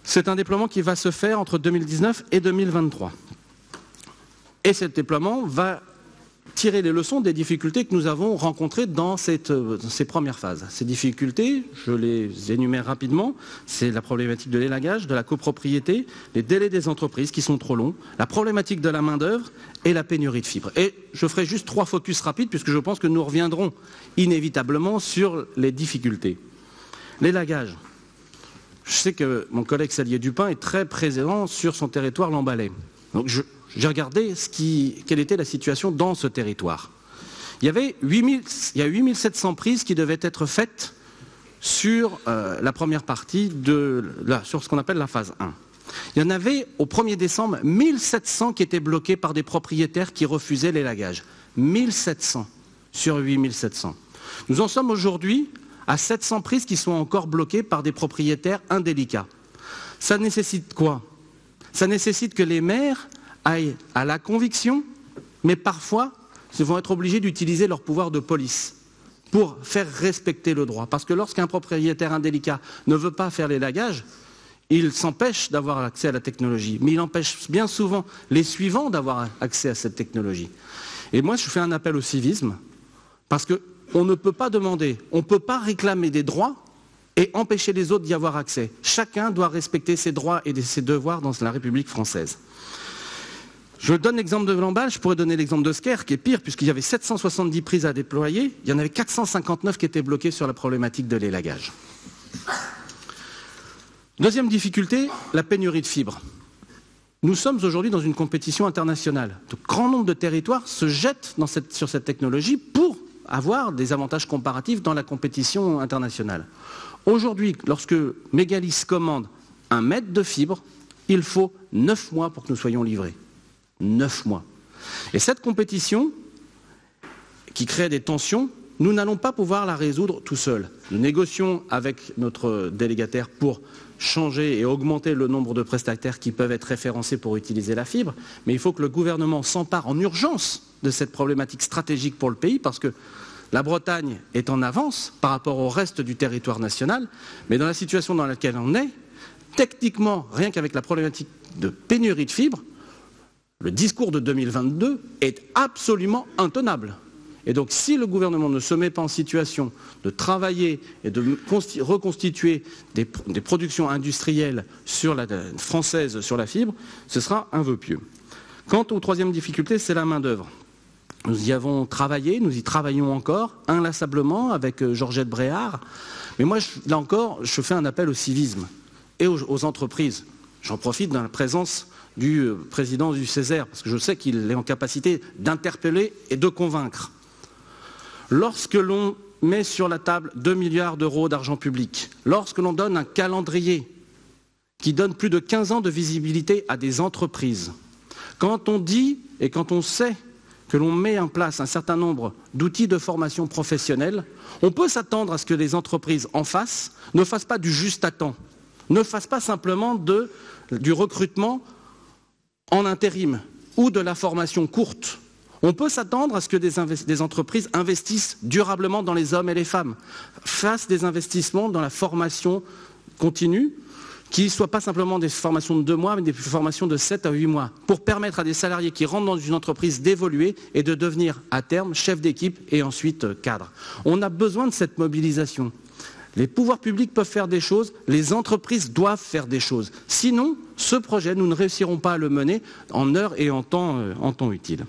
C'est un déploiement qui va se faire entre 2019 et 2023. Et ce déploiement va tirer les leçons des difficultés que nous avons rencontrées dans ces premières phases. Ces difficultés, je les énumère rapidement, c'est la problématique de l'élagage, de la copropriété, les délais des entreprises qui sont trop longs, la problématique de la main-d'œuvre et la pénurie de fibres. Et je ferai juste 3 focus rapides puisque je pense que nous reviendrons inévitablement sur les difficultés. L'élagage. Je sais que mon collègue Salier Dupin est très présent sur son territoire Lamballe. Donc j'ai regardé quelle était la situation dans ce territoire. Il y a 8700 prises qui devaient être faites sur la première partie, sur ce qu'on appelle la phase 1. Il y en avait au 1er décembre 1700 qui étaient bloqués par des propriétaires qui refusaient l'élagage. 1700 sur 8700. Nous en sommes aujourd'hui à 700 prises qui sont encore bloquées par des propriétaires indélicats. Ça nécessite quoi? Ça nécessite que les maires aillent à la conviction, mais parfois, ils vont être obligés d'utiliser leur pouvoir de police pour faire respecter le droit. Parce que lorsqu'un propriétaire indélicat ne veut pas faire l'élagage, il s'empêche d'avoir accès à la technologie. Mais il empêche bien souvent les suivants d'avoir accès à cette technologie. Et moi, je fais un appel au civisme, parce qu'on ne peut pas demander, on ne peut pas réclamer des droits et empêcher les autres d'y avoir accès. Chacun doit respecter ses droits et ses devoirs dans la République française. Je donne l'exemple de Lamballe, je pourrais donner l'exemple de Sker, qui est pire, puisqu'il y avait 770 prises à déployer, il y en avait 459 qui étaient bloquées sur la problématique de l'élagage. Deuxième difficulté, la pénurie de fibres. Nous sommes aujourd'hui dans une compétition internationale. De grand nombre de territoires se jettent sur cette technologie pour avoir des avantages comparatifs dans la compétition internationale. Aujourd'hui, lorsque Mégalis commande 1 mètre de fibre, il faut 9 mois pour que nous soyons livrés. 9 mois. Et cette compétition, qui crée des tensions, nous n'allons pas pouvoir la résoudre tout seuls. Nous négocions avec notre délégataire pour changer et augmenter le nombre de prestataires qui peuvent être référencés pour utiliser la fibre, mais il faut que le gouvernement s'empare en urgence de cette problématique stratégique pour le pays, parce que la Bretagne est en avance par rapport au reste du territoire national, mais dans la situation dans laquelle on est, techniquement, rien qu'avec la problématique de pénurie de fibres, le discours de 2022 est absolument intenable. Et donc si le gouvernement ne se met pas en situation de travailler et de reconstituer des productions industrielles françaises sur la fibre, ce sera un vœu pieux. Quant aux troisième difficulté, c'est la main-d'œuvre. Nous y avons travaillé, nous y travaillons encore, inlassablement, avec Georgette Bréard. Mais moi, là encore, je fais un appel au civisme et aux entreprises. J'en profite de la présence du président du Césaire, parce que je sais qu'il est en capacité d'interpeller et de convaincre. Lorsque l'on met sur la table 2 milliards d'euros d'argent public, lorsque l'on donne un calendrier qui donne plus de 15 ans de visibilité à des entreprises, quand on dit et quand on sait que l'on met en place un certain nombre d'outils de formation professionnelle, on peut s'attendre à ce que les entreprises en face ne fassent pas du juste à temps, ne fassent pas simplement du recrutement en intérim ou de la formation courte. On peut s'attendre à ce que des entreprises investissent durablement dans les hommes et les femmes, fassent des investissements dans la formation continue, qui ne soient pas simplement des formations de 2 mois, mais des formations de 7 à 8 mois, pour permettre à des salariés qui rentrent dans une entreprise d'évoluer et de devenir à terme chef d'équipe et ensuite cadre. On a besoin de cette mobilisation. Les pouvoirs publics peuvent faire des choses, les entreprises doivent faire des choses. Sinon, ce projet, nous ne réussirons pas à le mener en heure et en temps utile.